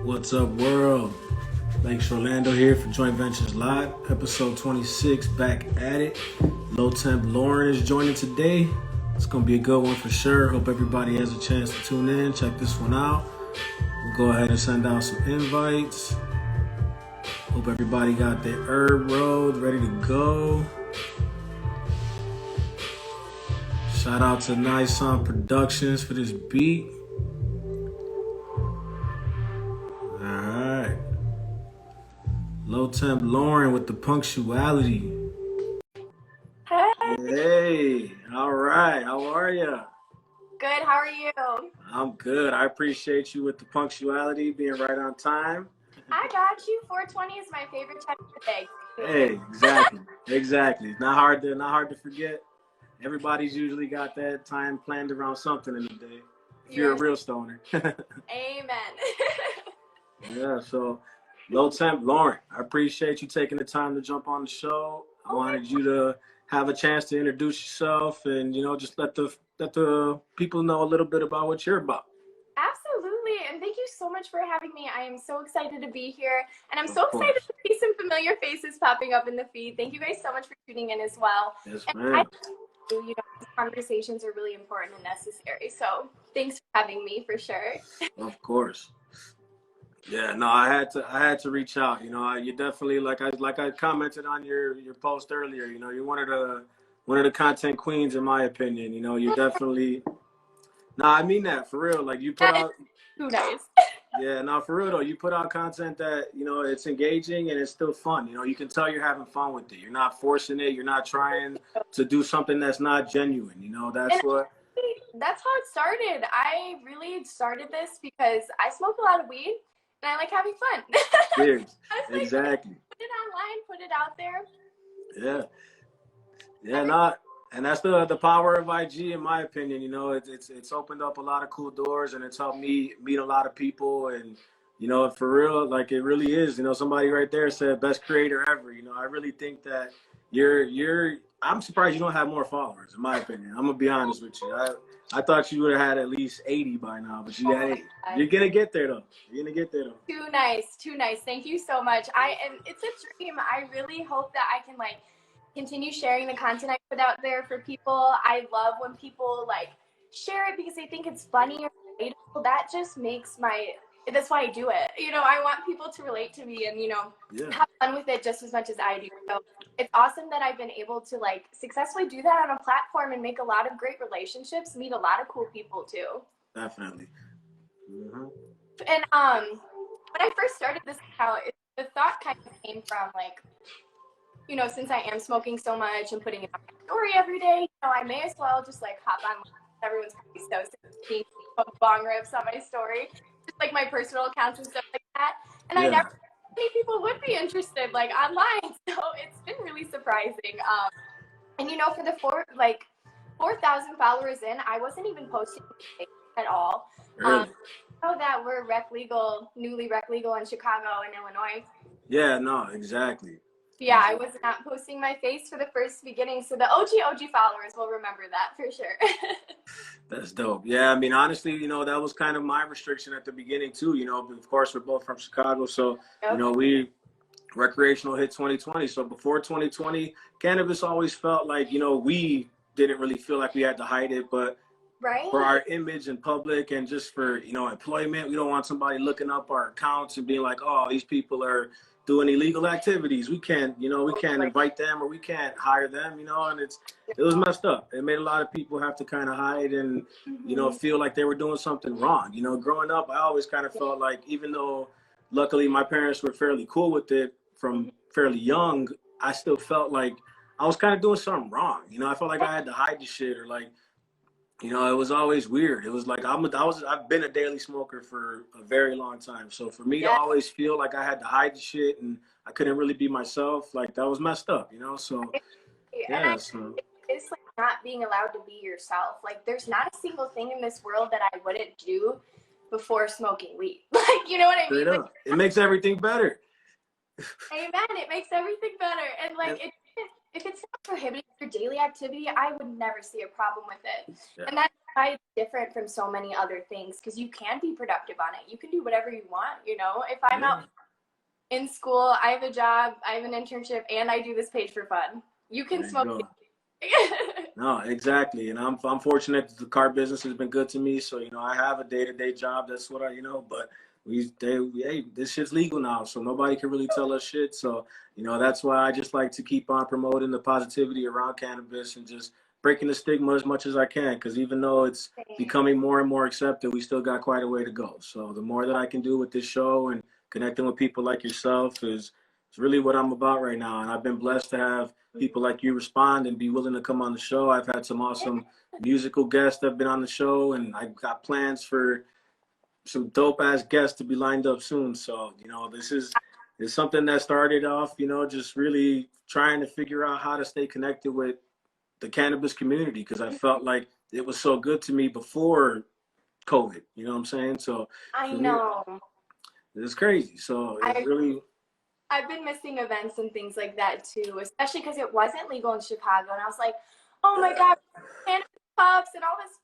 What's up, world? Lakes Orlando here for Joint Ventures Live, episode 26, back at it. Temp Lauren is joining today. It's going to be a good one for sure. Hope everybody has a chance to tune in, check this one out. We'll go ahead and send out some invites. Hope everybody got their herb rolled, ready to go. Shout out to Nice Sound Productions for this beat. Alright. Temp Lauren with the punctuality. Hey, alright. How are ya? Good, how are you? I'm good. I appreciate you with the punctuality, being right on time. I got you. 4:20 is my favorite time of the day. Hey, exactly. Not hard to forget. Everybody's usually got that time planned around something in the day. If you're a real stoner. Amen. Yeah, so Temp Lauren, I appreciate you taking the time to jump on the show. I wanted you to have a chance to introduce yourself and just let the people know a little bit about what you're about. Absolutely, and thank you so much for having me. I am so excited to be here, and I'm so excited to see some familiar faces popping up in the feed. Thank you guys so much for tuning in as well. Yes, and ma'am. these conversations are really important and necessary, so thanks for having me for sure. Of course. Yeah, no, I had to reach out. You definitely, like I commented on your post earlier. You're one of the content queens in my opinion. You're definitely. Nah, I mean that for real. Like you put out. Too nice. Yeah, no, for real though. You put out content that it's engaging and it's still fun. You can tell you're having fun with it. You're not forcing it. You're not trying to do something that's not genuine. That's what. That's how it started. I really started this because I smoke a lot of weed and I like having fun. Cheers. Like, Exactly. put it online, put it out there. Yeah, not. And that's the power of IG, in my opinion. It's opened up a lot of cool doors, and it's helped me meet a lot of people. And for real, like it really is. Somebody right there said best creator ever. I really think that you're. I'm surprised you don't have more followers, in my opinion. I'm gonna be honest with you. I thought you would have had at least 80 by now, but you got 8. You're gonna get there though. Too nice. Thank you so much. And it's a dream. I really hope that I can continue sharing the content I put out there for people. I love when people share it because they think it's funny or relatable. That just makes that's why I do it. I want people to relate to me and have fun with it just as much as I do. So it's awesome that I've been able to successfully do that on a platform and make a lot of great relationships, meet a lot of cool people too. Definitely. Mm-hmm. And when I first started this account, the thought kind of came from since I am smoking so much and putting it on my story every day, I may as well just hop on. Everyone's probably so sick of seeing bong rips on my story, just my personal accounts and stuff like that. And I never thought many people would be interested online, so it's been really surprising. And for the 4,000 followers in, I wasn't even posting at all. Really? Know that we're newly rec legal in Chicago and Illinois. Yeah, no, exactly. Yeah, I was not posting my face for the first beginning, so the OG followers will remember that for sure. That's dope. Yeah, I mean, honestly, that was kind of my restriction at the beginning too. Of course, we're both from Chicago, so we recreational hit 2020. So before 2020, cannabis always felt like we didn't really feel like we had to hide it, but for our image in public and just for employment, we don't want somebody looking up our accounts and being like, oh, these people are doing illegal activities. We can't invite them or we can't hire them, and it was messed up. It made a lot of people have to kind of hide and, feel like they were doing something wrong. Growing up, I always kind of felt like, even though luckily my parents were fairly cool with it from fairly young, I still felt like I was kind of doing something wrong. I felt like I had to hide the shit or it was always weird. It was like I've been a daily smoker for a very long time. So for me to always feel like I had to hide the shit and I couldn't really be myself, that was messed up, So it's not being allowed to be yourself. There's not a single thing in this world that I wouldn't do before smoking weed. You know what I mean? It makes everything better. Amen. It makes everything better. And if it's not prohibiting your daily activity, I would never see a problem with it. Yeah. And that's why it's different from so many other things, because you can be productive on it. You can do whatever you want, you know. If I'm out in school, I have a job, I have an internship, and I do this page for fun. You can smoke. No, exactly. And I'm fortunate that the car business has been good to me. So, you know, I have a day-to-day job. That's what but hey, this shit's legal now. So nobody can really tell us shit. So, you know, that's why I just like to keep on promoting the positivity around cannabis and just breaking the stigma as much as I can. Because even though it's becoming more and more accepted, we still got quite a way to go. So the more that I can do with this show and connecting with people like yourself is really what I'm about right now. And I've been blessed to have people like you respond and be willing to come on the show. I've had some awesome musical guests that have been on the show, and I've got plans for some dope ass guests to be lined up soon. So, you know, this is something that started off, you know, just really trying to figure out how to stay connected with the cannabis community, because I felt like it was so good to me before COVID. You know what I'm saying? So I know. It's crazy. So it's really. I've been missing events and things like that too, especially because it wasn't legal in Chicago. And I was like, oh my God, cannabis puffs and all this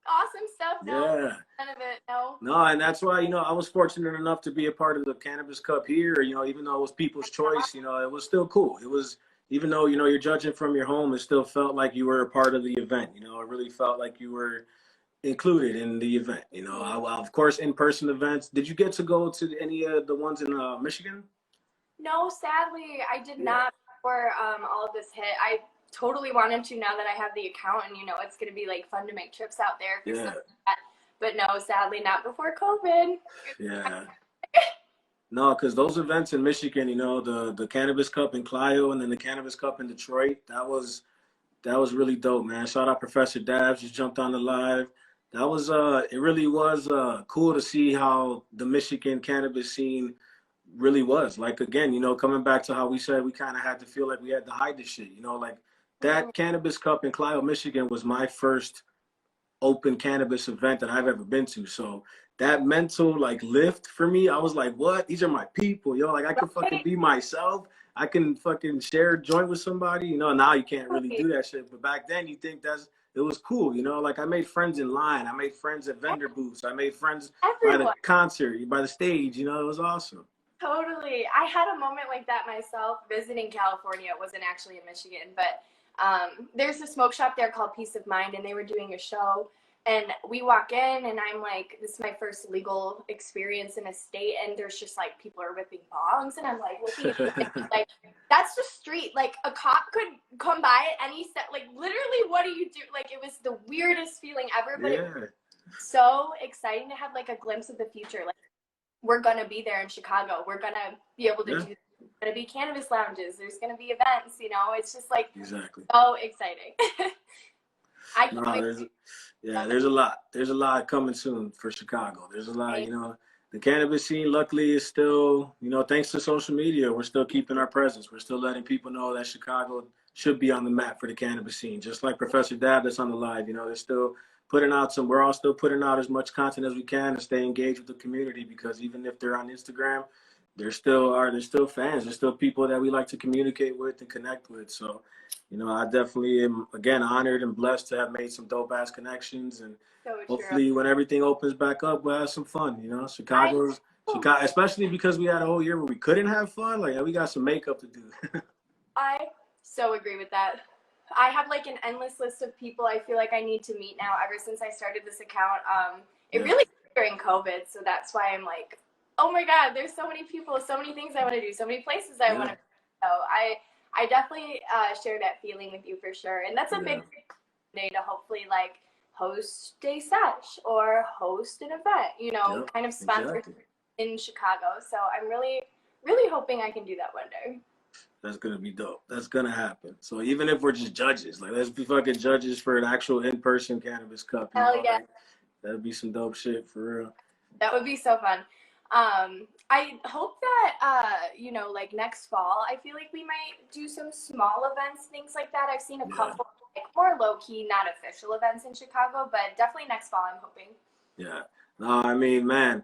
awesome stuff. No, none of it. No, and that's why, you know, I was fortunate enough to be a part of the Cannabis Cup here. You know, even though it was people's choice, you know, it was still cool. It was, even though, you know, you're judging from your home, it still felt like you were a part of the event. You know, it really felt like you were included in the event. You know, of course, in-person events. Did you get to go to any of the ones in Michigan? No, sadly, I did not before all of this hit. I totally wanted to now that I have the account, and, you know, it's going to be like fun to make trips out there for stuff like that. But no, sadly, not before COVID. Yeah. No, because those events in Michigan, you know, the Cannabis Cup in Clio and then the Cannabis Cup in Detroit, that was really dope, man. Shout out Professor Dabs, just jumped on the live. That was it really was cool to see how the Michigan cannabis scene really was. Like, again, you know, coming back to how we said we kind of had to feel like we had to hide this shit, you know, like that Cannabis Cup in Clio, Michigan was my first open cannabis event that I've ever been to. So that mental like lift for me, I was like, what? These are my people, yo. Like I can fucking be myself. I can fucking share a joint with somebody, you know. Now you can't really do that shit. But back then you think it was cool, you know. Like I made friends in line. I made friends at vendor booths. I made friends by the concert, by the stage, you know. It was awesome. Totally. I had a moment like that myself visiting California. It wasn't actually in Michigan, but there's a smoke shop there called Peace of Mind, and they were doing a show. And we walk in, and I'm like, this is my first legal experience in a state, and there's just like people are ripping bongs, and I'm like looking at like that's the street. Like a cop could come by at any set. Like literally, what do you do? Like it was the weirdest feeling ever, but it was so exciting to have like a glimpse of the future. Like we're gonna be there in Chicago. We're gonna be able to do. There's gonna be cannabis lounges. There's gonna be events. You know, it's just like so exciting. I can't wait. There's a lot. There's a lot coming soon for Chicago. There's a lot, you know. The cannabis scene, luckily, is still, you know, thanks to social media, we're still keeping our presence. We're still letting people know that Chicago should be on the map for the cannabis scene. Just like Professor Dab that's on the live, you know, they're still putting out we're all still putting out as much content as we can to stay engaged with the community, because even if they're on Instagram, there's still fans. There's still people that we like to communicate with and connect with. So, you know, I definitely am, again, honored and blessed to have made some dope ass connections, and hopefully when everything opens back up, we'll have some fun. You know, Chicago, especially because we had a whole year where we couldn't have fun. Like we got some makeup to do. I so agree with that. I have like an endless list of people I feel like I need to meet now ever since I started this account. It really during COVID, so that's why I'm like, oh my God, there's so many people, so many things I want to do, so many places I want to go. So I definitely share that feeling with you for sure. And that's a big day to hopefully like host a sesh or host an event, you know, kind of sponsored in Chicago. So I'm really, really hoping I can do that one day. That's gonna be dope. That's gonna happen. So even if we're just judges, like let's be fucking judges for an actual in-person Cannabis Cup. Hell yeah. Like, that'd be some dope shit for real. That would be so fun. I hope that, you know, like next fall, I feel like we might do some small events, things like that. I've seen a couple like more low-key, not official events in Chicago, but definitely next fall, I'm hoping. Yeah. No, I mean, man,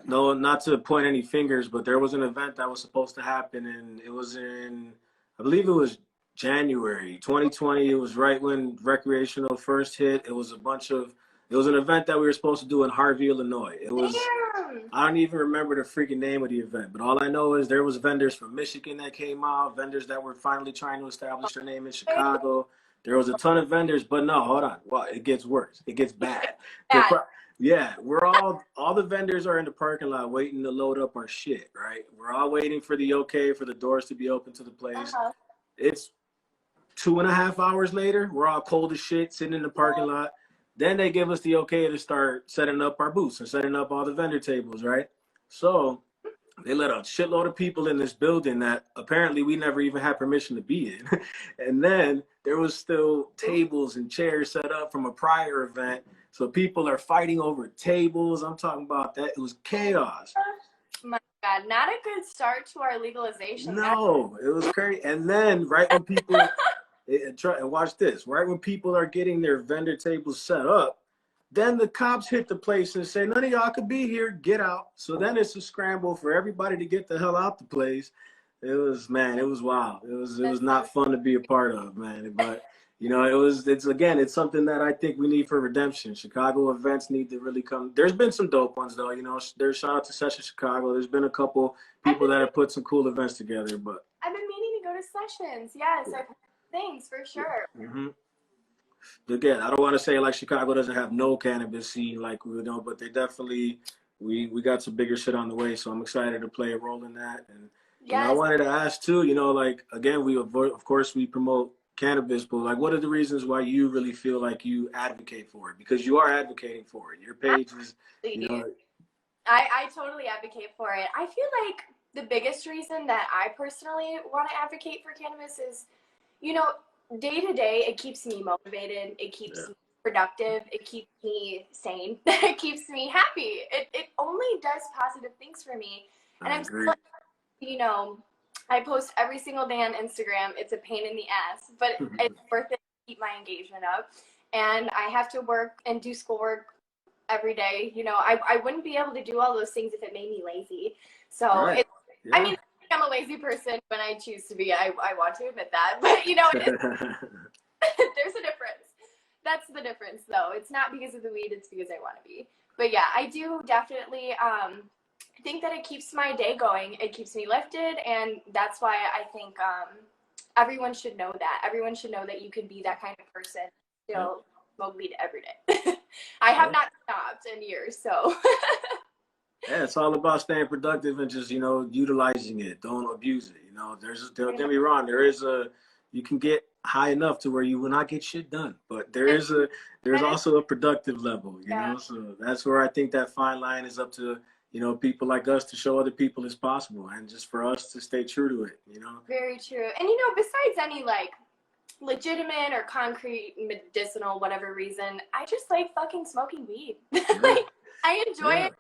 no, not to point any fingers, but there was an event that was supposed to happen, and it was in, I believe it was January 2020. It was right when recreational first hit. It was it was an event that we were supposed to do in Harvey, Illinois. Damn. I don't even remember the freaking name of the event, but all I know is there was vendors from Michigan that came out, vendors that were finally trying to establish their name in Chicago. There was a ton of vendors, but no, hold on. Well, it gets worse. It gets bad. Bad. Yeah, all the vendors are in the parking lot waiting to load up our shit, right? We're all waiting for the okay for the doors to be open to the place. Uh-huh. It's 2.5 hours later. We're all cold as shit, sitting in the parking lot. Then they give us the okay to start setting up our booths and setting up all the vendor tables, right? So they let a shitload of people in this building that apparently we never even had permission to be in. And then there was still tables and chairs set up from a prior event. So people are fighting over tables. I'm talking about that. It was chaos. My God, not a good start to our legalization. No, it was crazy. And then right when people and watch this, right when people are getting their vendor tables set up, then the cops hit the place and say, none of y'all could be here, get out. So then it's a scramble for everybody to get the hell out the place. It was, man, it was wild. It was not fun to be a part of, man. But you know, it's something that I think we need for redemption. Chicago events need to really come. There's been some dope ones though, you know, there's shout out to Session Chicago. There's been a couple people that have put some cool events together, but I've been meaning to go to Sessions. Yes, I've heard things for sure. Mm-hmm. Again, I don't want to say like Chicago doesn't have no cannabis scene like we know, but they definitely we got some bigger shit on the way. So I'm excited to play a role in that. And you know, I wanted to ask too. You know, like again, of course we promote cannabis, but like, what are the reasons why you really feel like you advocate for it? Because you are advocating for it. Your page is, you know. I totally advocate for it. I feel like the biggest reason that I personally want to advocate for cannabis is, you know, day to day, it keeps me motivated. It keeps me productive. It keeps me sane. It keeps me happy. It only does positive things for me. And I'm still, you know, I post every single day on Instagram. It's a pain in the ass, but it's worth it to keep my engagement up. And I have to work and do schoolwork every day. You know, I wouldn't be able to do all those things if it made me lazy. So I mean, I'm a lazy person when I choose to be. I want to admit that, but you know, there's a difference. That's the difference, though. It's not because of the weed; it's because I want to be. But yeah, I do definitely think that it keeps my day going. It keeps me lifted, and that's why I think everyone should know that. Everyone should know that you can be that kind of person. Still smoke weed every day. I have not stopped in years, so. Yeah, it's all about staying productive and just, you know, utilizing it. Don't abuse it. You know, don't get me wrong. You can get high enough to where you will not get shit done, but there's also a productive level, you know? So that's where I think that fine line is up to, you know, people like us to show other people it's possible and just for us to stay true to it, you know? Very true. And, you know, besides any, like, legitimate or concrete medicinal whatever reason, I just like fucking smoking weed. Like, I enjoy it.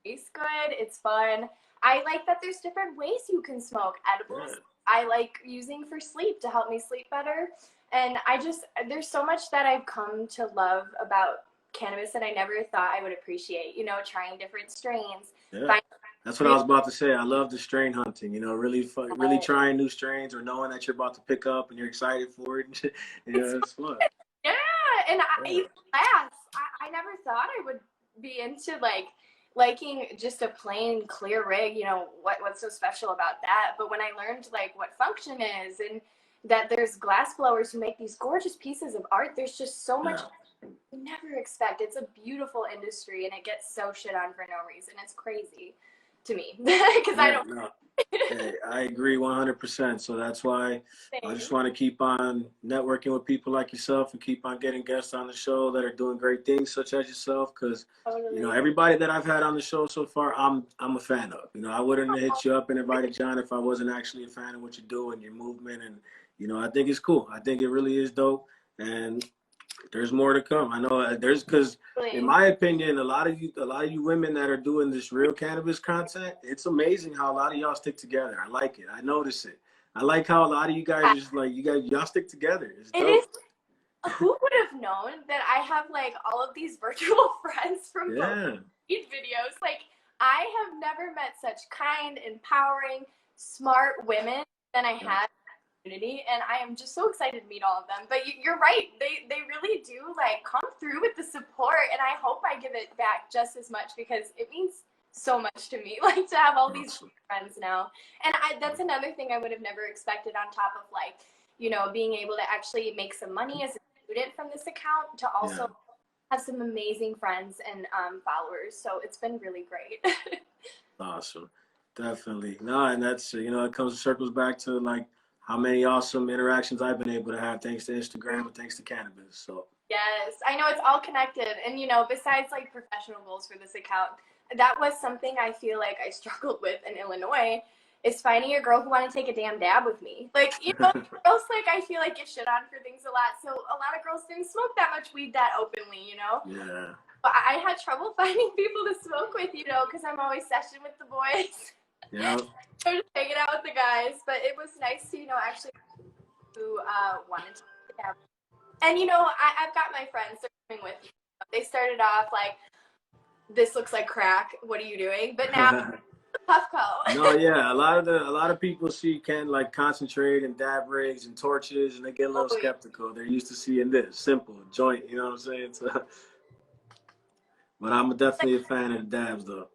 It tastes good. It's fun. I like that there's different ways you can smoke edibles. I like using for sleep to help me sleep better. And there's so much that I've come to love about cannabis that I never thought I would appreciate. You know, trying different strains. That's what I was about to say. I love the strain hunting, you know, really trying new strains or knowing that you're about to pick up and you're excited for it. You know, it's fun. Yeah, and I never thought I would be into liking just a plain clear rig. You know, what's so special about that? But when I learned like what function is and that there's glass blowers who make these gorgeous pieces of art, there's just so much you never expect. It's a beautiful industry and it gets so shit on for no reason. It's crazy to me because I don't. No. Hey, I agree 100%. So that's why I just want to keep on networking with people like yourself and keep on getting guests on the show that are doing great things, such as yourself. Because you know, everybody that I've had on the show so far, I'm a fan of. You know, I wouldn't have hit you up and invited John if I wasn't actually a fan of what you do and your movement. And you know, I think it's cool. I think it really is dope. And there's more to come. I know because in my opinion, a lot of you women that are doing this real cannabis content, it's amazing how a lot of y'all stick together. I like it. I notice it. I like how a lot of you guys just like y'all stick together. It's dope. Who would have known that I have like all of these virtual friends from these videos? Like I have never met such kind, empowering, smart women than I had community, and I am just so excited to meet all of them. But you're right, they really do like come through with the support, and I hope I give it back just as much because it means so much to me, like to have all these friends now. And that's another thing I would have never expected on top of like, you know, being able to actually make some money as a student from this account to also have some amazing friends and followers. So it's been really great. Awesome. Definitely. No, and that's, you know, it circles back to like how many awesome interactions I've been able to have thanks to Instagram and thanks to cannabis. So yes, I know it's all connected. And, you know, besides like professional goals for this account, that was something I feel like I struggled with in Illinois, is finding a girl who wanted to take a damn dab with me. Like, you know, girls, like, I feel like get shit on for things a lot. So a lot of girls didn't smoke that much weed that openly, you know? yeah. But I had trouble finding people to smoke with, you know, because I'm always session with the boys. Yeah. I'm just hanging out with the guys. But it was nice to, you know, actually who wanted to take a dab. And, you know, I've got my friends, they're coming with me. They started off like, this looks like crack. What are you doing? But now, Puffco. No, yeah, a lot of people see like concentrate and dab rigs and torches, and they get a little skeptical. They're used to seeing this simple joint, you know what I'm saying? So, but I'm definitely a fan of the dabs, though.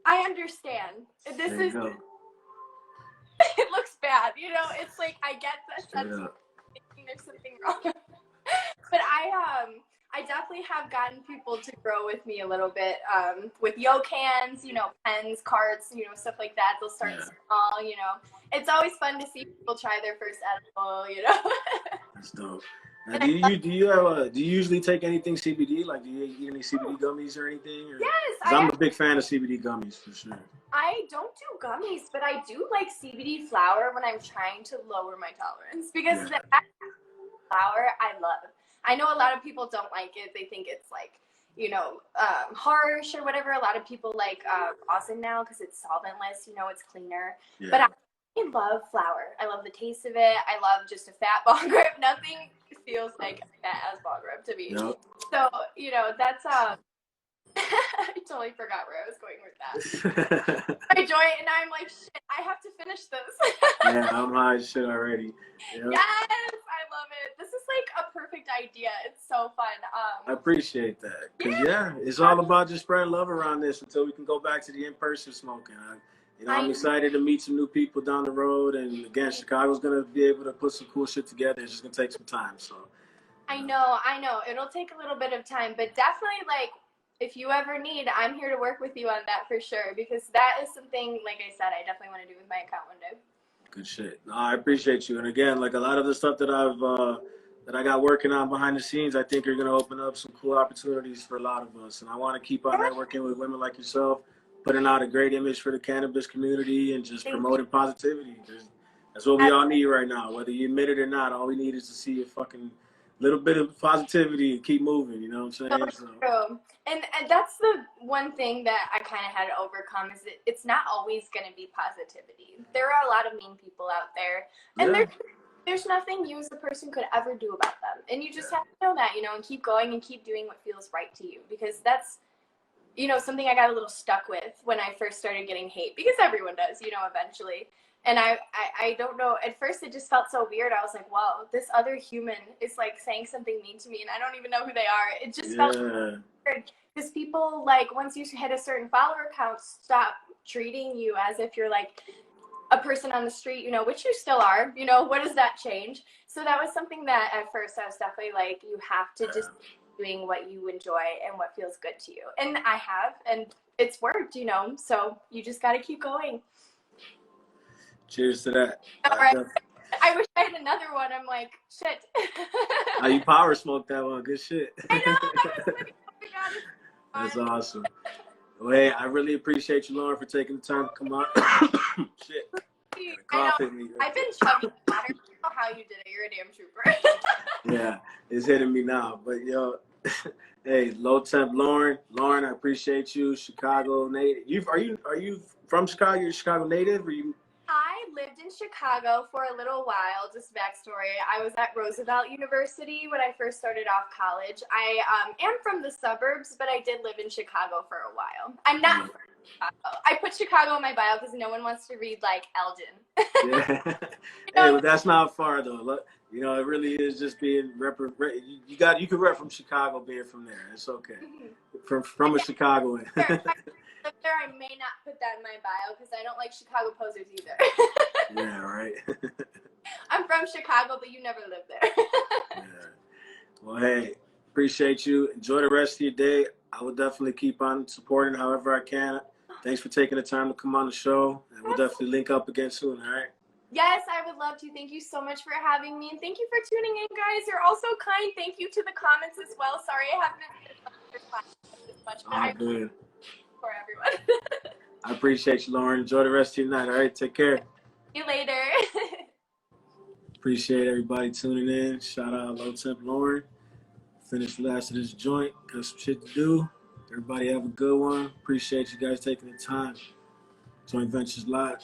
I understand. This is. It looks bad, you know. It's like I get that. There's something wrong. But I definitely have gotten people to grow with me a little bit with yo cans, you know, pens, carts, you know, stuff like that. They'll start small, you know. It's always fun to see people try their first edible, you know. That's dope. Now, do you usually take anything CBD? Like, do you eat any CBD gummies or anything? Or? Yes, I'm a big fan of CBD gummies for sure. I don't do gummies, but I do like CBD flower when I'm trying to lower my tolerance because the flower I love. I know a lot of people don't like it. They think it's like, you know, harsh or whatever. A lot of people like rosin now because it's solventless, you know, it's cleaner. Yeah. But I love flower. I love the taste of it. I love just a fat bong rip. Nothing feels like a fat ass bong rip to me. Yep. So, you know, that's I totally forgot where I was going with that. I join and I'm like, shit, I have to finish this. Yeah, I'm high as shit already. Yep. Yes, I love it. This is like a perfect idea. It's so fun. I appreciate that. Cause it's all about just spreading love around this until we can go back to the in-person smoking. I'm excited to meet some new people down the road. And again, Chicago's gonna be able to put some cool shit together. It's just gonna take some time. So. I know. It'll take a little bit of time, but definitely like, if you ever need, I'm here to work with you on that for sure, because that is something, like I said, I definitely want to do with my account one day. Good shit. No, I appreciate you. And again, like a lot of the stuff that I got working on behind the scenes, I think are going to open up some cool opportunities for a lot of us. And I want to keep on networking with women like yourself, putting out a great image for the cannabis community and just promoting positivity. That's what we all need right now. Whether you admit it or not, all we need is to see a fucking little bit of positivity and keep moving, you know what I'm saying? So true. And that's the one thing that I kind of had to overcome is it's not always going to be positivity. There are a lot of mean people out there, and there's nothing you as a person could ever do about them. And you just have to know that, you know, and keep going and keep doing what feels right to you, because that's, you know, something I got a little stuck with when I first started getting hate, because everyone does, you know, eventually. And I don't know, at first it just felt so weird. I was like, wow, this other human is like saying something mean to me and I don't even know who they are. It just felt weird because people, like, once you hit a certain follower count, stop treating you as if you're like a person on the street, you know, which you still are, you know. What does that change? So that was something that at first I was definitely like, you have to just keep doing what you enjoy and what feels good to you. And I have, and it's worked, you know, so you just got to keep going. Cheers to that. All right. I wish I had another one. I'm like, shit. You power smoked that one. Good shit. I know. I was like, oh my God. That's awesome. Well, hey, I really appreciate you, Lauren, for taking the time to come out. Shit. I know. I've been chugging water. I don't know how you did it. You're a damn trooper. Yeah, it's hitting me now. But, yo, hey, Low Temp Lauren. Lauren, I appreciate you. Chicago native. Are you from Chicago? You're a Chicago native? Or you... I lived in Chicago for a little while. Just backstory. I was at Roosevelt University when I first started off college. I am from the suburbs, but I did live in Chicago for a while. I'm not from Chicago. I put put Chicago in my bio because no one wants to read like Elgin. Yeah. Hey, but that's not far though. Look, you know, it really is just being you can rep from Chicago, being from there. It's okay. From a Chicagoan. If I live there, I may not put that in my bio because I don't like Chicago posers either. Yeah, right. I'm from Chicago, but you never lived there. Yeah. Well, hey, appreciate you. Enjoy the rest of your day. I will definitely keep on supporting however I can. Thanks for taking the time to come on the show, and we'll definitely link up again soon. All right. Yes, I would love to. Thank you so much for having me, and thank you for tuning in, guys. You're all so kind. Thank you to the comments as well. Sorry I haven't been as much, but All good. For everyone. I appreciate you, Lauren. Enjoy the rest of your night. All right, take care. See you later. Appreciate everybody tuning in. Shout out Low Temp Lauren. Finish the last of this joint. Got some shit to do. Everybody have a good one. Appreciate you guys taking the time. Joint Ventures Live.